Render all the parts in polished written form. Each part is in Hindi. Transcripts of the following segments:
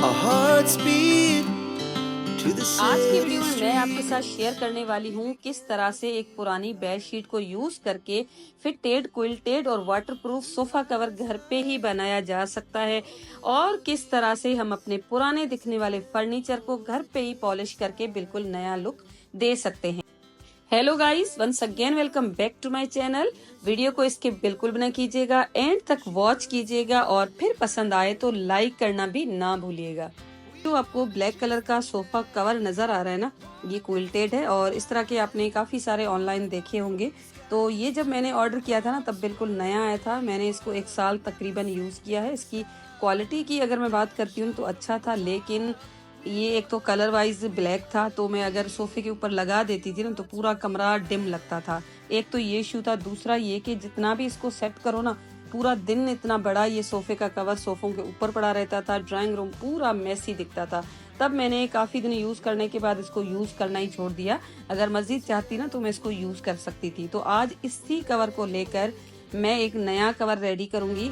Our hearts beat to the आज की city वीडियो में मैं आपके साथ streets. शेयर करने वाली हूँ किस तरह से एक पुरानी बेडशीट को यूज करके फिटेड, क्विल्टेड और वाटरप्रूफ सोफा कवर घर पे ही बनाया जा सकता है और किस तरह से हम अपने पुराने दिखने वाले फर्नीचर को घर पे ही पॉलिश करके बिल्कुल नया लुक दे सकते हैं। Hello guys, once again welcome back to my channel. Video को स्किप बिल्कुल भी ना कीजिएगा, एंड तक वॉच कीजिएगा और फिर पसंद आए तो लाइक करना भी ना भूलिएगा। जो आपको ब्लैक कलर का सोफा कवर नजर आ रहा है ना, ये क्विल्टेड है और इस तरह के आपने काफी सारे ऑनलाइन देखे होंगे। तो ये जब मैंने ऑर्डर किया था ना तब बिल्कुल नया आया था। मैंने इसको 1 साल तकरीबन यूज किया है। इसकी क्वालिटी की अगर मैं बात करती हूँ तो अच्छा था, लेकिन ये एक तो कलर वाइज ब्लैक था, तो मैं अगर सोफे के ऊपर लगा देती थी ना तो पूरा कमरा डिम लगता था। एक तो ये इशू था, दूसरा ये कि जितना भी इसको सेट करो ना, पूरा दिन इतना बड़ा ये सोफे का कवर सोफों के ऊपर पड़ा रहता था। ड्राइंग रूम पूरा मैसी दिखता था। तब मैंने काफी दिन यूज करने के बाद इसको यूज करना ही छोड़ दिया। अगर मजीद चाहती ना तो मैं इसको यूज कर सकती थी। तो आज इसी कवर को लेकर मैं एक नया कवर रेडी करूंगी।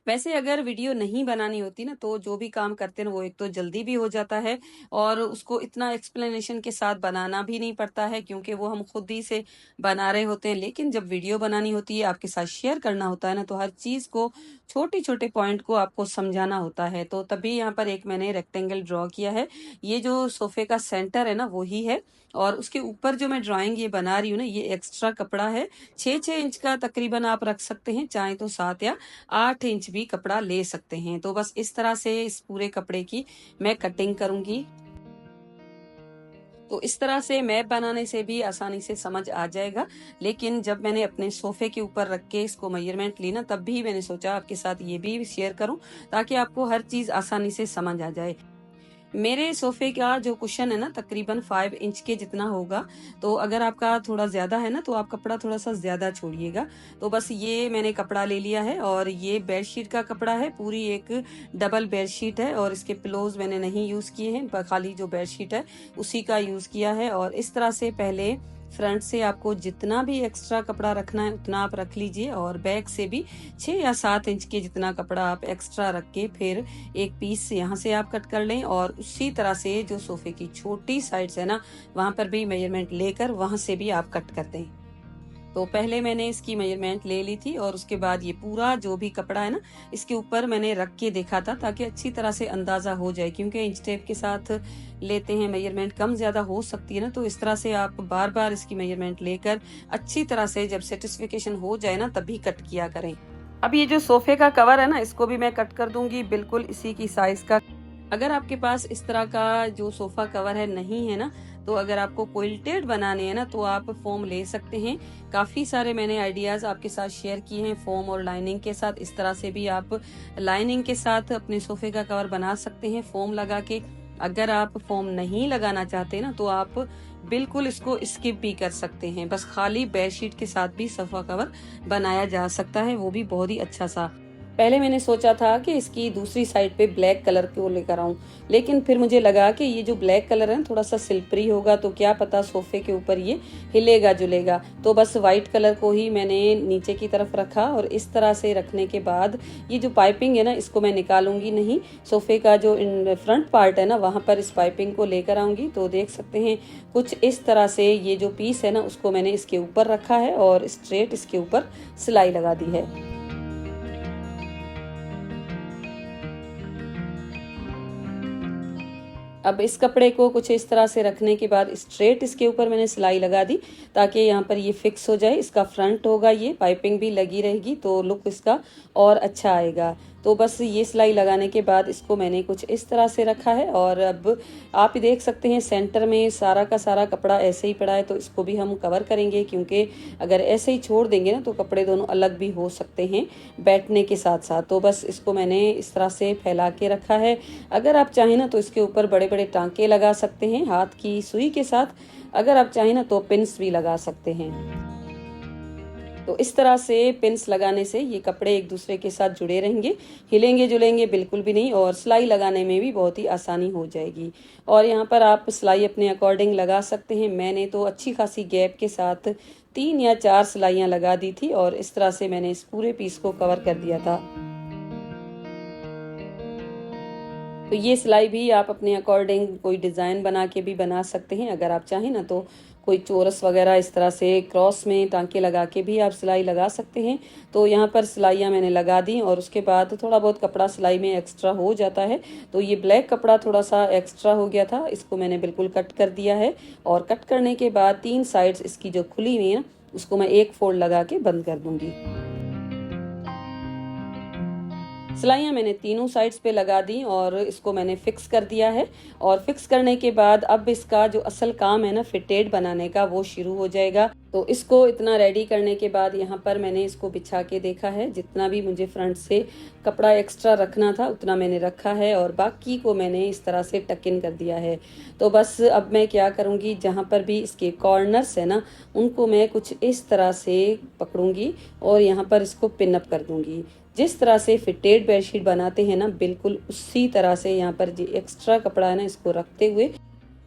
वैसे अगर वीडियो नहीं बनानी होती ना तो जो भी काम करते हैं वो एक तो जल्दी भी हो जाता है और उसको इतना एक्सप्लेनेशन के साथ बनाना भी नहीं पड़ता है, क्योंकि वो हम खुद ही से बना रहे होते हैं। लेकिन जब वीडियो बनानी होती है, आपके साथ शेयर करना होता है ना, तो हर चीज को छोटे छोटे पॉइंट को आपको समझाना होता है। तो तभी यहाँ पर एक मैंने रेक्टेंगल ड्रॉ किया है। ये जो सोफे का सेंटर है ना वो ही है, और उसके ऊपर जो मैं ड्राइंग ये बना रही हूँ ना, ये एक्स्ट्रा कपड़ा है। 6-6 इंच का तकरीबन आप रख सकते हैं, चाहे तो 7 या 8 इंच भी कपड़ा ले सकते हैं। तो बस इस तरह से इस पूरे कपड़े की मैं कटिंग करूंगी। तो इस तरह से मैप बनाने से भी आसानी से समझ आ जाएगा। लेकिन जब मैंने अपने सोफे के ऊपर रख के इसको मेजरमेंट ली ना, तब भी मैंने सोचा आपके साथ ये भी शेयर करूं ताकि आपको हर चीज आसानी से समझ आ जाए। मेरे सोफे का जो कुशन है ना तकरीबन 5 इंच के जितना होगा। तो अगर आपका थोड़ा ज्यादा है ना तो आप कपड़ा थोड़ा सा ज्यादा छोड़िएगा। तो बस ये मैंने कपड़ा ले लिया है और ये बेडशीट का कपड़ा है। पूरी एक डबल बेडशीट है और इसके पिलोज मैंने नहीं यूज किए हैं, खाली जो बेडशीट है उसी का यूज किया है। और इस तरह से पहले फ्रंट से आपको जितना भी एक्स्ट्रा कपड़ा रखना है उतना आप रख लीजिए, और बैक से भी 6 या 7 इंच के जितना कपड़ा आप एक्स्ट्रा रख के फिर एक पीस यहाँ से आप कट कर लें। और उसी तरह से जो सोफे की छोटी साइड्स है ना, वहां पर भी मेजरमेंट लेकर वहां से भी आप कट कर दें। तो पहले मैंने इसकी मेजरमेंट ले ली थी और उसके बाद ये पूरा जो भी कपड़ा है ना, इसके ऊपर मैंने रख के देखा था ताकि अच्छी तरह से अंदाजा हो जाए, क्योंकि इंच टेप के साथ लेते हैं मेजरमेंट कम ज्यादा हो सकती है ना। तो इस तरह से आप बार बार इसकी मेजरमेंट लेकर अच्छी तरह से जब सेटिस्फिकेशन हो जाए ना तभी कट किया करें। अब ये जो सोफे का कवर है ना, इसको भी मैं कट कर दूंगी बिल्कुल इसी की साइज का। अगर आपके पास इस तरह का जो सोफा कवर है नहीं है ना, तो अगर आपको क्विल्टेड बनाने हैं ना तो आप फोम ले सकते हैं। काफी सारे मैंने आइडियाज आपके साथ शेयर किए हैं फोम और लाइनिंग के साथ। इस तरह से भी आप लाइनिंग के साथ अपने सोफे का कवर बना सकते हैं फोम लगा के। अगर आप फोम नहीं लगाना चाहते ना तो आप बिल्कुल इसको स्किप भी कर सकते हैं। बस खाली बेडशीट के साथ भी सोफा कवर बनाया जा सकता है, वो भी बहुत ही अच्छा सा। पहले मैंने सोचा था कि इसकी दूसरी साइड पे ब्लैक कलर को लेकर आऊं, लेकिन फिर मुझे लगा कि ये जो ब्लैक कलर है थोड़ा सा सिल्परी होगा, तो क्या पता सोफे के ऊपर ये हिलेगा जुलेगा। तो बस व्हाइट कलर को ही मैंने नीचे की तरफ रखा, और इस तरह से रखने के बाद ये जो पाइपिंग है ना इसको मैं निकालूंगी नहीं। सोफे का जो फ्रंट पार्ट है ना वहां पर इस पाइपिंग को लेकर आऊंगी। तो देख सकते हैं कुछ इस तरह से ये जो पीस है ना उसको मैंने इसके ऊपर रखा है और स्ट्रेट इसके ऊपर सिलाई लगा दी है। अब इस कपड़े को कुछ इस तरह से रखने के बाद स्ट्रेट इसके ऊपर मैंने सिलाई लगा दी ताकि यहाँ पर ये फिक्स हो जाए। इसका फ्रंट होगा, ये पाइपिंग भी लगी रहेगी तो लुक इसका और अच्छा आएगा। तो बस ये सिलाई लगाने के बाद इसको मैंने कुछ इस तरह से रखा है। और अब आप देख सकते हैं सेंटर में सारा का सारा कपड़ा ऐसे ही पड़ा है, तो इसको भी हम कवर करेंगे, क्योंकि अगर ऐसे ही छोड़ देंगे ना तो कपड़े दोनों अलग भी हो सकते हैं बैठने के साथ साथ। तो बस इसको मैंने इस तरह से फैला के रखा है। अगर आप चाहें ना तो इसके ऊपर बड़े बड़े टांके लगा सकते हैं हाथ की सुई के साथ। अगर आप चाहें ना तो पिन्स भी लगा सकते हैं। तो इस तरह से पिन्स लगाने से ये कपड़े एक दूसरे के साथ जुड़े रहेंगे, हिलेंगे जुलेंगे बिल्कुल भी नहीं, और सिलाई लगाने में भी बहुत ही आसानी हो जाएगी। और यहाँ पर आप सिलाई अपने अकॉर्डिंग लगा सकते हैं। मैंने तो अच्छी खासी गैप के साथ 3 या 4 सिलाइयाँ लगा दी थी और इस तरह से मैंने इस पूरे पीस को कवर कर दिया था। तो ये सिलाई भी आप अपने अकॉर्डिंग कोई डिज़ाइन बना के भी बना सकते हैं। अगर आप चाहें ना तो कोई चोरस वगैरह इस तरह से क्रॉस में टांके लगा के भी आप सिलाई लगा सकते हैं। तो यहाँ पर सिलाइयाँ मैंने लगा दी और उसके बाद थोड़ा बहुत कपड़ा सिलाई में एक्स्ट्रा हो जाता है। तो ये ब्लैक कपड़ा थोड़ा सा एक्स्ट्रा हो गया था, इसको मैंने बिल्कुल कट कर दिया है। और कट करने के बाद 3 साइड्स इसकी जो खुली हुई है ना, उसको मैं एक फोल्ड लगा के बंद कर दूंगी। सिलाइयाँ मैंने तीनों साइड्स पे लगा दी और इसको मैंने फिक्स कर दिया है। और फिक्स करने के बाद अब इसका जो असल काम है ना फिटेड बनाने का, वो शुरू हो जाएगा। तो इसको इतना रेडी करने के बाद यहाँ पर मैंने इसको बिछा के देखा है, जितना भी मुझे फ्रंट से कपड़ा एक्स्ट्रा रखना था उतना मैंने रखा है और बाकी को मैंने इस तरह से टक इन कर दिया है। तो बस अब मैं क्या करूँगी, जहाँ पर भी इसके कॉर्नर्स है ना, उनको मैं कुछ इस तरह से पकड़ूंगी और यहाँ पर इसको पिन अप कर दूंगी। जिस तरह से फिटेड बेडशीट बनाते हैं ना, बिल्कुल उसी तरह से यहाँ पर जो एक्स्ट्रा कपड़ा है ना, इसको रखते हुए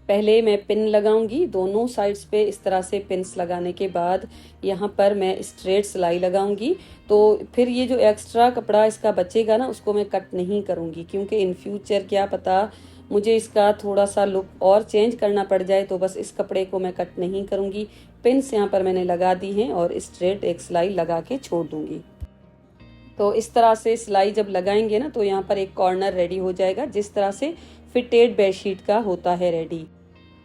पहले मैं पिन लगाऊंगी दोनों साइड्स पे। इस तरह से पिन्स लगाने के बाद यहाँ पर मैं स्ट्रेट सिलाई लगाऊंगी। तो फिर ये जो एक्स्ट्रा कपड़ा इसका बचेगा ना, उसको मैं कट नहीं करूँगी, क्योंकि इन फ्यूचर क्या पता मुझे इसका थोड़ा सा लुक और चेंज करना पड़ जाए। तो बस इस कपड़े को मैं कट नहीं करूँगी। पिन्स यहाँ पर मैंने लगा दी हैं और स्ट्रेट एक सिलाई लगा के छोड़ दूँगी। तो इस तरह से सिलाई जब लगाएंगे ना, तो यहाँ पर एक कॉर्नर रेडी हो जाएगा, जिस तरह से फिटेड बेडशीट का होता है रेडी।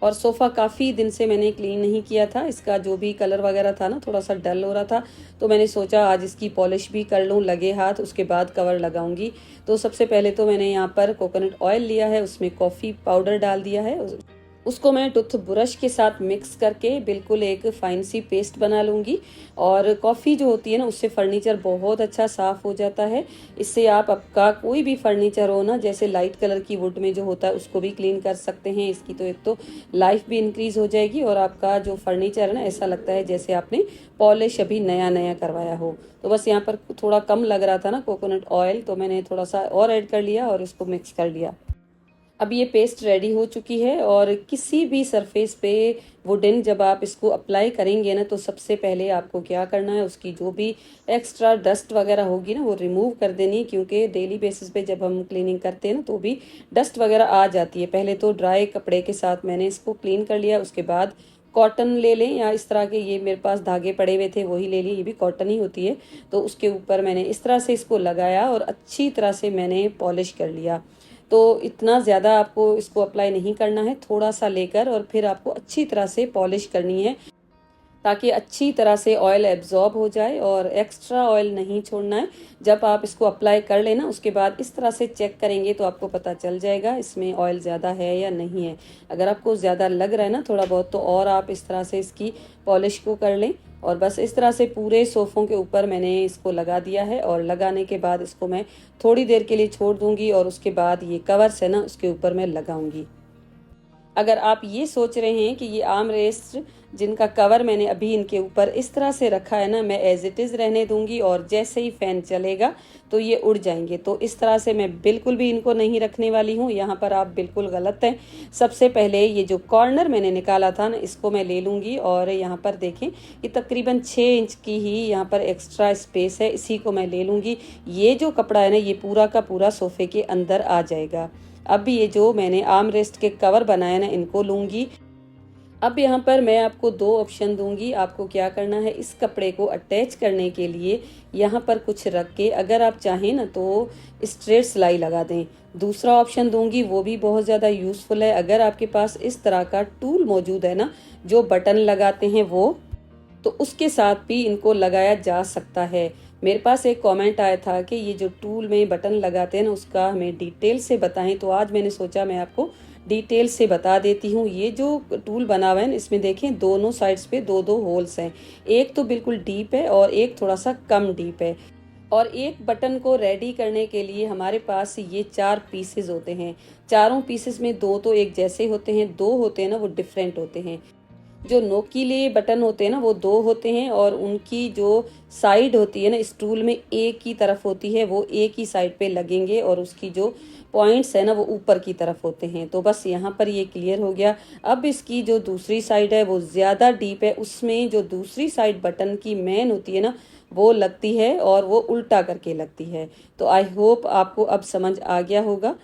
और सोफ़ा काफ़ी दिन से मैंने क्लीन नहीं किया था, इसका जो भी कलर वगैरह था ना थोड़ा सा डल हो रहा था। तो मैंने सोचा आज इसकी पॉलिश भी कर लूँ लगे हाथ, उसके बाद कवर लगाऊंगी। तो सबसे पहले तो मैंने यहाँ पर कोकोनट ऑयल लिया है, उसमें कॉफ़ी पाउडर डाल दिया है। उसको मैं टूथ ब्रश के साथ मिक्स करके बिल्कुल एक फाइन सी पेस्ट बना लूँगी। और कॉफ़ी जो होती है ना, उससे फर्नीचर बहुत अच्छा साफ़ हो जाता है। इससे आप आपका कोई भी फर्नीचर हो ना, जैसे लाइट कलर की वुड में जो होता है, उसको भी क्लीन कर सकते हैं। इसकी तो एक तो लाइफ भी इंक्रीज़ हो जाएगी और आपका जो फर्नीचर है ना, ऐसा लगता है जैसे आपने पॉलिश अभी नया नया करवाया हो। तो बस यहाँ पर थोड़ा कम लग रहा था ना कोकोनट ऑयल, तो मैंने थोड़ा सा और ऐड कर लिया और इसको मिक्स कर लिया। अब ये पेस्ट रेडी हो चुकी है। और किसी भी सरफेस पे वुडन जब आप इसको अप्लाई करेंगे ना, तो सबसे पहले आपको क्या करना है, उसकी जो भी एक्स्ट्रा डस्ट वगैरह होगी ना, वो रिमूव कर देनी। क्योंकि डेली बेसिस पे जब हम क्लीनिंग करते हैं ना, तो भी डस्ट वगैरह आ जाती है। पहले तो ड्राई कपड़े के साथ मैंने इसको क्लीन कर लिया, उसके बाद कॉटन ले लें या इस तरह के, ये मेरे पास धागे पड़े हुए थे वही ले लिए, ये भी कॉटन ही होती है। तो उसके ऊपर मैंने इस तरह से इसको लगाया और अच्छी तरह से मैंने पॉलिश कर लिया। तो इतना ज़्यादा आपको इसको अप्लाई नहीं करना है, थोड़ा सा लेकर और फिर आपको अच्छी तरह से पॉलिश करनी है, ताकि अच्छी तरह से ऑयल एब्जॉर्ब हो जाए और एक्स्ट्रा ऑयल नहीं छोड़ना है। जब आप इसको अप्लाई कर लेना, उसके बाद इस तरह से चेक करेंगे तो आपको पता चल जाएगा इसमें ऑयल ज़्यादा है या नहीं है। अगर आपको ज़्यादा लग रहा है ना थोड़ा बहुत, तो और आप इस तरह से इसकी पॉलिश को कर लें। और बस इस तरह से पूरे सोफ़ों के ऊपर मैंने इसको लगा दिया है। और लगाने के बाद इसको मैं थोड़ी देर के लिए छोड़ दूंगी और उसके बाद ये कवर्स है ना, उसके ऊपर मैं लगाऊंगी। अगर आप ये सोच रहे हैं कि ये आर्म रेस्ट जिनका कवर मैंने अभी इनके ऊपर इस तरह से रखा है ना, मैं एज इट इज़ रहने दूंगी और जैसे ही फ़ैन चलेगा तो ये उड़ जाएंगे, तो इस तरह से मैं बिल्कुल भी इनको नहीं रखने वाली हूँ। यहाँ पर आप बिल्कुल गलत हैं। सबसे पहले ये जो कॉर्नर मैंने निकाला था ना, इसको मैं ले लूँगी और यहाँ पर देखें ये तकरीबन 6 इंच की ही यहाँ पर एक्स्ट्रा स्पेस है, इसी को मैं ले लूँगी। ये जो कपड़ा है ना, ये पूरा का पूरा सोफ़े के अंदर आ जाएगा। अब ये जो मैंने आर्म रेस्ट के कवर बनाए ना, इनको लूँगी। अब यहाँ पर मैं आपको 2 ऑप्शन दूंगी। आपको क्या करना है, इस कपड़े को अटैच करने के लिए यहाँ पर कुछ रख के अगर आप चाहें ना तो स्ट्रेट सिलाई लगा दें। दूसरा ऑप्शन दूंगी, वो भी बहुत ज़्यादा यूज़फुल है। अगर आपके पास इस तरह का टूल मौजूद है ना, जो बटन लगाते हैं वो, तो उसके साथ भी इनको लगाया जा सकता है। मेरे पास एक कमेंट आया था कि ये जो टूल में बटन लगाते हैं ना, उसका हमें डिटेल से बताएं। तो आज मैंने सोचा मैं आपको डिटेल से बता देती हूँ। ये जो टूल बना हुआ है, इसमें देखें दोनों साइड्स पे 2-2 होल्स हैं। एक तो बिल्कुल डीप है और एक थोड़ा सा कम डीप है। और एक बटन को रेडी करने के लिए हमारे पास ये 4 पीसेस होते हैं। चारों पीसेस में 2 तो एक जैसे होते हैं, 2 होते हैं ना वो डिफरेंट होते हैं। जो नोकीले बटन होते हैं ना, वो 2 होते हैं और उनकी जो साइड होती है ना, स्टूल में एक ही तरफ होती है, वो एक ही साइड पे लगेंगे और उसकी जो पॉइंट्स है ना, वो ऊपर की तरफ होते हैं। तो बस यहाँ पर ये क्लियर हो गया। अब इसकी जो दूसरी साइड है वो ज़्यादा डीप है, उसमें जो दूसरी साइड बटन की मेन होती है ना, वो लगती है और वो उल्टा करके लगती है। तो आई होप आपको अब समझ आ गया होगा।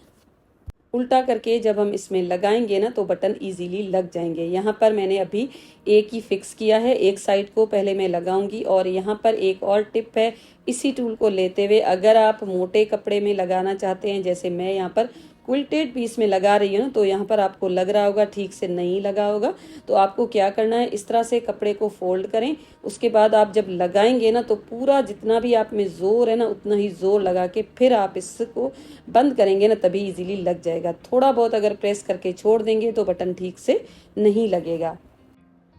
उल्टा करके जब हम इसमें लगाएंगे ना तो बटन इजीली लग जाएंगे। यहाँ पर मैंने अभी एक ही फिक्स किया है, एक साइड को पहले मैं लगाऊंगी। और यहाँ पर एक और टिप है, इसी टूल को लेते हुए अगर आप मोटे कपड़े में लगाना चाहते हैं, जैसे मैं यहाँ पर क्विल्टेड पीस में लगा रही हूँ ना, तो यहाँ पर आपको लग रहा होगा ठीक से नहीं लगा होगा। तो आपको क्या करना है, इस तरह से कपड़े को फोल्ड करें। उसके बाद आप जब लगाएंगे ना तो पूरा जितना भी आप में जोर है ना उतना ही जोर लगा के फिर आप इसको बंद करेंगे ना, तभी इजीली लग जाएगा। थोड़ा बहुत अगर प्रेस करके छोड़ देंगे तो बटन ठीक से नहीं लगेगा।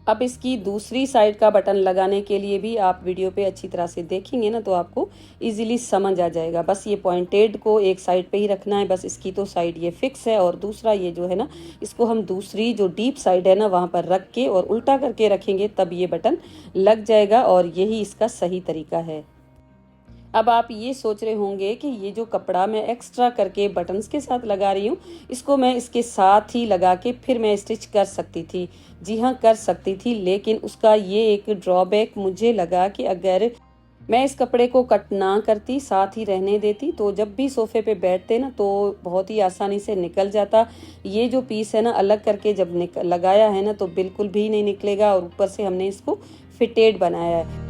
अब इसकी दूसरी साइड का बटन लगाने के लिए भी आप वीडियो पे अच्छी तरह से देखेंगे ना तो आपको इजीली समझ आ जाएगा। बस ये पॉइंटेड को एक साइड पे ही रखना है, बस इसकी तो साइड ये फिक्स है। और दूसरा ये जो है ना, इसको हम दूसरी जो डीप साइड है ना वहाँ पर रख के और उल्टा करके रखेंगे, तब ये बटन लग जाएगा। और यही इसका सही तरीका है। अब आप ये सोच रहे होंगे कि ये जो कपड़ा मैं एक्स्ट्रा करके बटन्स के साथ लगा रही हूँ, इसको मैं इसके साथ ही लगा के फिर मैं स्टिच कर सकती थी। जी हाँ, कर सकती थी, लेकिन उसका ये एक ड्रॉबैक मुझे लगा कि अगर मैं इस कपड़े को कट ना करती, साथ ही रहने देती, तो जब भी सोफे पे बैठते ना तो बहुत ही आसानी से निकल जाता। ये जो पीस है ना, अलग करके जब लगाया है ना तो बिल्कुल भी नहीं निकलेगा। और ऊपर से हमने इसको फिटेड बनाया है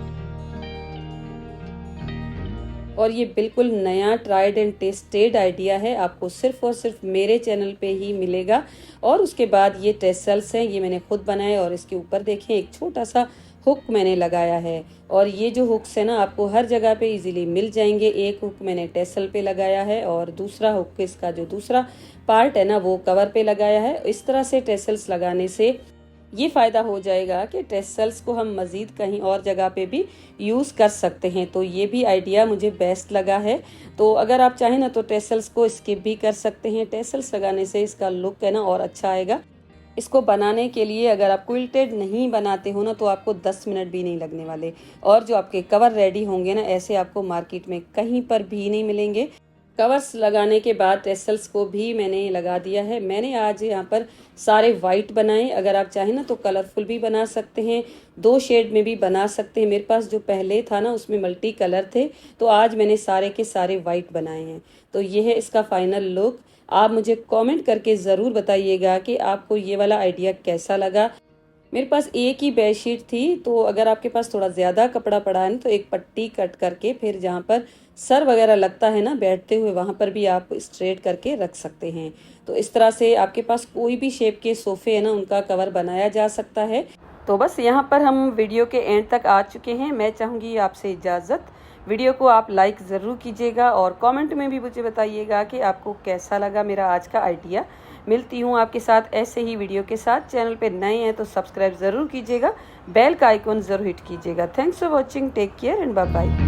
और ये बिल्कुल नया ट्राइड एंड टेस्टेड आइडिया है, आपको सिर्फ और सिर्फ मेरे चैनल पे ही मिलेगा। और उसके बाद ये टेसल्स हैं, ये मैंने खुद बनाए। और इसके ऊपर देखें एक छोटा सा हुक मैंने लगाया है। और ये जो हुक्स है ना आपको हर जगह पे इजीली मिल जाएंगे। एक हुक मैंने टेसल पे लगाया है और दूसरा हुक इसका जो दूसरा पार्ट है ना वो कवर पे लगाया है। इस तरह से टेसल्स लगाने से ये फ़ायदा हो जाएगा कि टेसल्स को हम मज़ीद कहीं और जगह पे भी यूज़ कर सकते हैं। तो ये भी आइडिया मुझे बेस्ट लगा है। तो अगर आप चाहें ना तो टेसल्स को स्किप भी कर सकते हैं। टेसल्स लगाने से इसका लुक है ना और अच्छा आएगा। इसको बनाने के लिए अगर आप क्विल्टेड नहीं बनाते हो ना तो आपको 10 मिनट भी नहीं लगने वाले। और जो आपके कवर रेडी होंगे ना, ऐसे आपको मार्केट में कहीं पर भी नहीं मिलेंगे। कवर्स लगाने के बाद टेसल्स को भी मैंने लगा दिया है। मैंने आज यहाँ पर सारे वाइट बनाए। अगर आप चाहें ना तो कलरफुल भी बना सकते हैं, 2 शेड में भी बना सकते हैं। मेरे पास जो पहले था ना उसमें मल्टी कलर थे, तो आज मैंने सारे के सारे वाइट बनाए हैं। तो ये है इसका फाइनल लुक। आप मुझे कमेंट करके ज़रूर बताइएगा कि आपको ये वाला आइडिया कैसा लगा। मेरे पास एक ही बेडशीट थी, तो अगर आपके पास थोड़ा ज़्यादा कपड़ा पड़ा है ना तो एक पट्टी कट करके फिर जहाँ पर सर वगैरह लगता है ना बैठते हुए, वहाँ पर भी आप स्ट्रेट करके रख सकते हैं। तो इस तरह से आपके पास कोई भी शेप के सोफ़े है ना उनका कवर बनाया जा सकता है। तो बस यहाँ पर हम वीडियो के एंड तक आ चुके हैं। मैं चाहूँगी आपसे इजाज़त। वीडियो को आप लाइक ज़रूर कीजिएगा और कमेंट में भी मुझे बताइएगा कि आपको कैसा लगा मेरा आज का आइडिया। मिलती हूँ आपके साथ ऐसे ही वीडियो के साथ। चैनल पे नए हैं तो सब्सक्राइब ज़रूर कीजिएगा, बेल का आइकॉन ज़रूर हिट कीजिएगा। Thanks for watching, take care and bye bye.